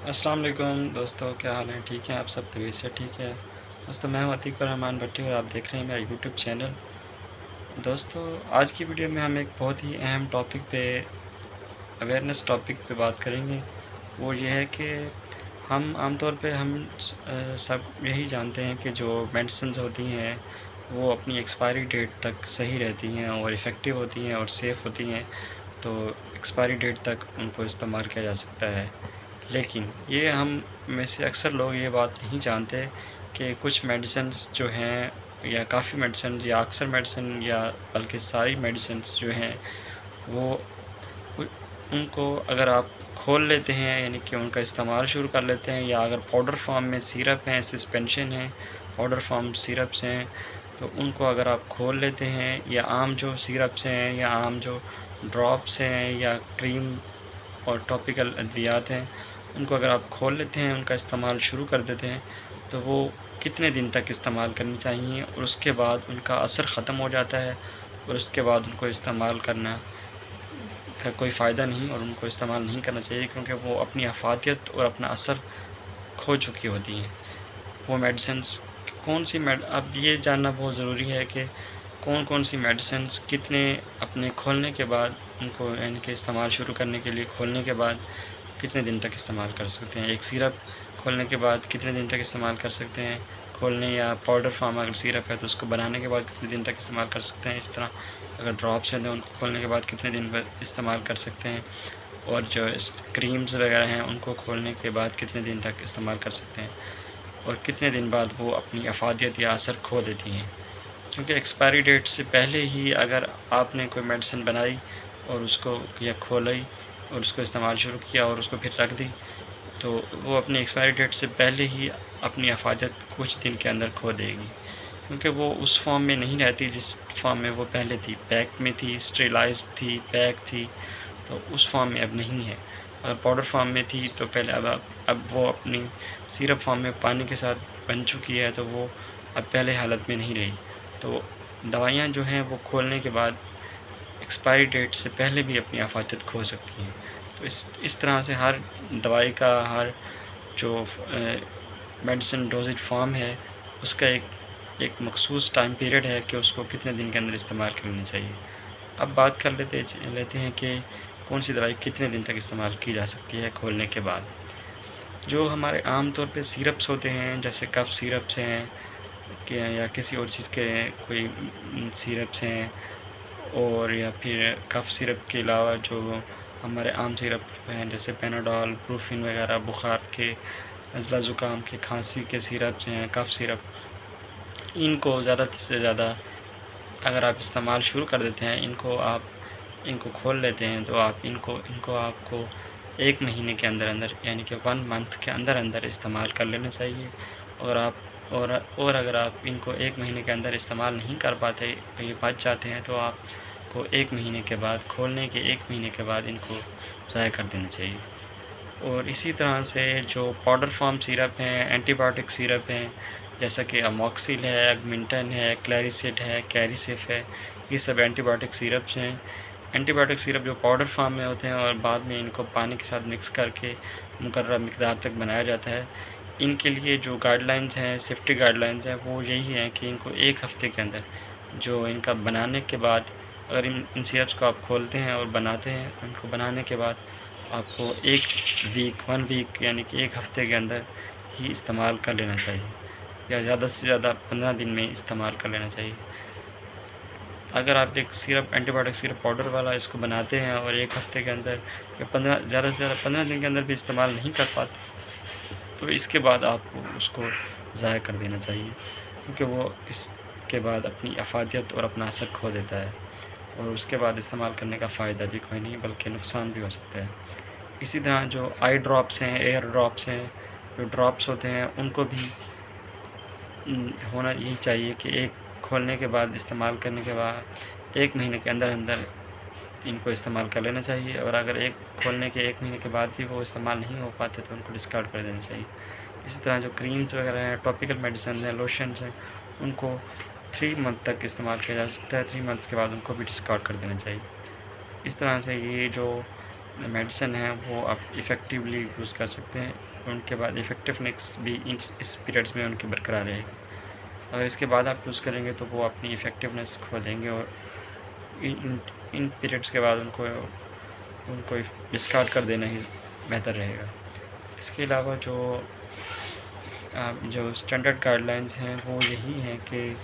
अस्सलाम वालेकुम दोस्तों, क्या हाल है? ठीक है आप सब? तबीयत से ठीक है दोस्तों? मैं हूं अतीक रहमान भट्टी और आप देख रहे हैं मेरा यूट्यूब चैनल। दोस्तों, आज की वीडियो में हम एक बहुत ही अहम टॉपिक पे अवेयरनेस टॉपिक पे बात करेंगे। वो ये है कि हम आमतौर पे सब यही जानते हैं कि जो मेडिसिन होती हैं वो अपनी एक्सपायरी डेट तक सही रहती हैं और इफ़ेक्टिव होती हैं और सेफ़ होती हैं, तो एक्सपायरी डेट तक उनको इस्तेमाल किया जा सकता है। लेकिन ये हम में से अक्सर लोग ये बात नहीं जानते कि कुछ मेडिसिन्स जो हैं या काफ़ी मेडिसिन या अक्सर मेडिसिन या बल्कि सारी मेडिसिन्स जो हैं वो उ उनको अगर आप खोल लेते हैं, यानी कि उनका इस्तेमाल शुरू कर लेते हैं, या अगर पाउडर फॉर्म में सिरप हैं, सस्पेंशन हैं, पाउडर फॉर्म सिरप्स हैं, तो उनको अगर आप खोल लेते हैं, या आम जो सिरप्स हैं या आम जो ड्रॉप्स हैं या क्रीम और टॉपिकल अद्वियात हैं, उनको अगर आप खोल लेते हैं, उनका इस्तेमाल शुरू कर देते हैं, तो वो कितने दिन तक इस्तेमाल करनी चाहिए और उसके बाद उनका असर ख़त्म हो जाता है और उसके बाद उनको इस्तेमाल करना का कोई फ़ायदा नहीं और उनको इस्तेमाल नहीं करना चाहिए, क्योंकि वो अपनी अफ़ादियत और अपना असर खो चुकी होती हैं। वो मेडिसिन्स कौन-सी अब ये जानना बहुत ज़रूरी है कि कौन-कौन सी मेडिसिन्स कितने अपने खोलने के बाद उनको, यानी कि इस्तेमाल शुरू करने के लिए खोलने के बाद कितने दिन तक इस्तेमाल कर सकते हैं। एक सिरप खोलने के बाद कितने दिन तक इस्तेमाल कर सकते हैं खोलने, या पाउडर फॉर्म अगर सिरप है तो उसको बनाने के बाद कितने दिन तक इस्तेमाल कर सकते हैं। इस तरह अगर ड्रॉप्स हैं तो उनको खोलने के बाद कितने दिन इस्तेमाल कर सकते हैं, और जो क्रीम्स वगैरह हैं उनको खोलने के बाद कितने दिन तक इस्तेमाल कर सकते हैं, और कितने दिन बाद वो अपनी अफादियत या असर खो देती हैं। क्योंकि एक्सपायरी डेट से पहले ही अगर आपने कोई मेडिसिन बनाई और उसको या खोली और उसको इस्तेमाल शुरू किया और उसको फिर रख दी, तो वो अपनी एक्सपायरी डेट से पहले ही अपनी अफादियत कुछ दिन के अंदर खो देगी, क्योंकि वो उस फॉर्म में नहीं रहती जिस फॉर्म में वो पहले थी। पैक में थी, स्टेरिलाइज्ड थी, पैक थी, तो उस फॉर्म में अब नहीं है। अगर पाउडर फॉर्म में थी तो पहले, अब वो अपनी सिरप फॉर्म में पानी के साथ बन चुकी है, तो वो अब पहले हालत में नहीं रही। तो दवाइयाँ जो हैं वो खोलने के बाद एक्सपायरी डेट से पहले भी अपनी अफादियत खो सकती हैं। तो इस तरह से हर दवाई का, हर जो मेडिसिन डोजेज फॉर्म है, उसका एक मखसूस टाइम पीरियड है कि उसको कितने दिन के अंदर इस्तेमाल कर लेना चाहिए। अब बात कर लेते हैं कि कौन सी दवाई कितने दिन तक इस्तेमाल की जा सकती है खोलने के बाद। जो हमारे आम तौर पे सिरप्स होते हैं, जैसे कफ सिरप्स हैं कि या किसी और चीज़ के कोई सिरप्स हैं, और या फिर कफ सिरप के अलावा जो हमारे आम सिरप हैं जैसे पैनाडोल, ब्रूफिन वगैरह, बुखार के, नज़ला ज़ुकाम के, खांसी के सिरप्स हैं, कफ सिरप, इनको ज़्यादा से ज़्यादा अगर आप इस्तेमाल शुरू कर देते हैं, इनको खोल लेते हैं, तो आप इनको इनको आपको 1 महीने के अंदर-अंदर, यानी कि 1 मंथ के अंदर-अंदर इस्तेमाल कर लेना चाहिए। और आप और अगर आप इनको 1 महीने के अंदर इस्तेमाल नहीं कर पाते, ये बच जाते हैं, तो आपको 1 महीने के बाद, खोलने के 1 महीने के बाद इनको ज़ाया कर देना चाहिए। और इसी तरह से जो पाउडर फॉर्म सिरप हैं, एंटीबायोटिक सिरप हैं, जैसा कि अमॉक्सिल है, एगमेंटन है, क्लैरिसिड है, कैरिसिफ है, ये सब एंटीबायोटिक सिरप्स हैं। एंटीबायोटिक सिरप जो पाउडर फॉर्म में होते हैं और बाद में इनको पानी के साथ मिक्स करके मुकर्रर मिकदार तक बनाया जाता है। इनके लिए जो गाइडलाइंस हैं, सेफ्टी गाइडलाइंस हैं, वो यही हैं कि इनको 1 हफ़्ते के अंदर, जो इनका बनाने के बाद, अगर इन सिरप्स को आप खोलते हैं और बनाते हैं, इनको बनाने के बाद आपको 1 वीक यानी कि 1 हफ़्ते के अंदर ही इस्तेमाल कर लेना चाहिए, या ज़्यादा से ज़्यादा 15 दिन में इस्तेमाल कर लेना चाहिए। अगर आप एक सिरप, एंटीबायोटिक सिरप पाउडर वाला इसको बनाते हैं और 1 हफ़्ते के अंदर या 15, ज़्यादा से ज़्यादा 15 दिन के अंदर भी इस्तेमाल नहीं कर पाते, तो इसके बाद आपको उसको ज़ाया कर देना चाहिए, क्योंकि वो इसके बाद अपनी अफादियत और अपना असर खो देता है, और उसके बाद इस्तेमाल करने का फ़ायदा भी कोई नहीं बल्कि नुकसान भी हो सकता है। इसी तरह जो आई ड्रॉप्स हैं, एयर ड्रॉप्स हैं, जो ड्रॉप्स होते हैं, उनको भी होना यही चाहिए कि एक खोलने के बाद, इस्तेमाल करने के बाद 1 महीने के अंदर-अंदर इनको इस्तेमाल कर लेना चाहिए, और अगर एक खोलने के 1 महीने के बाद भी वो इस्तेमाल नहीं हो पाते तो उनको डिस्कार्ड कर देना चाहिए। इसी तरह जो क्रीम्स वगैरह हैं, टॉपिकल मेडिसिन हैं, लोशंस हैं, उनको 3 मंथ तक इस्तेमाल किया जा सकता है। 3 मंथ्स के बाद उनको भी डिस्कार्ड कर देना चाहिए। इस तरह से ये जो मेडिसिन हैं वो आप इफ़ेक्टिवली यूज़ कर सकते हैं। उनके बाद इफ़ेक्टिवनेस भी इस पीरियड्स में उनकी बरकरार रहेगी। अगर इसके बाद आप यूज़ करेंगे तो वो अपनी इफ़ेक्टिवनेस खो देंगे और इन पीरियड्स के बाद उनको डिस्कार्ड कर देना ही बेहतर रहेगा। इसके अलावा जो स्टैंडर्ड गाइडलाइंस हैं वो यही हैं कि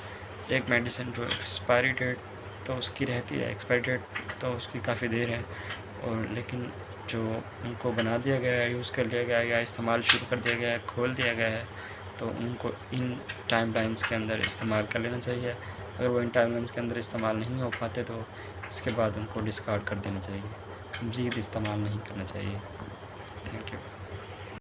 एक मेडिसिन जो एक्सपायरी डेट तो उसकी रहती है, एक्सपायरी डेट तो उसकी काफ़ी देर है, और लेकिन जो उनको बना दिया गया है, यूज़ कर लिया गया है या इस्तेमाल शुरू कर दिया गया है, खोल दिया गया है, तो उनको इन टाइमलाइंस के अंदर इस्तेमाल कर लेना चाहिए। अगर वो इन टाइमलाइंस के अंदर इस्तेमाल नहीं हो पाते तो इसके बाद उनको डिस्कार्ड कर देना चाहिए, मज़ीद इस्तेमाल नहीं करना चाहिए। Thank you.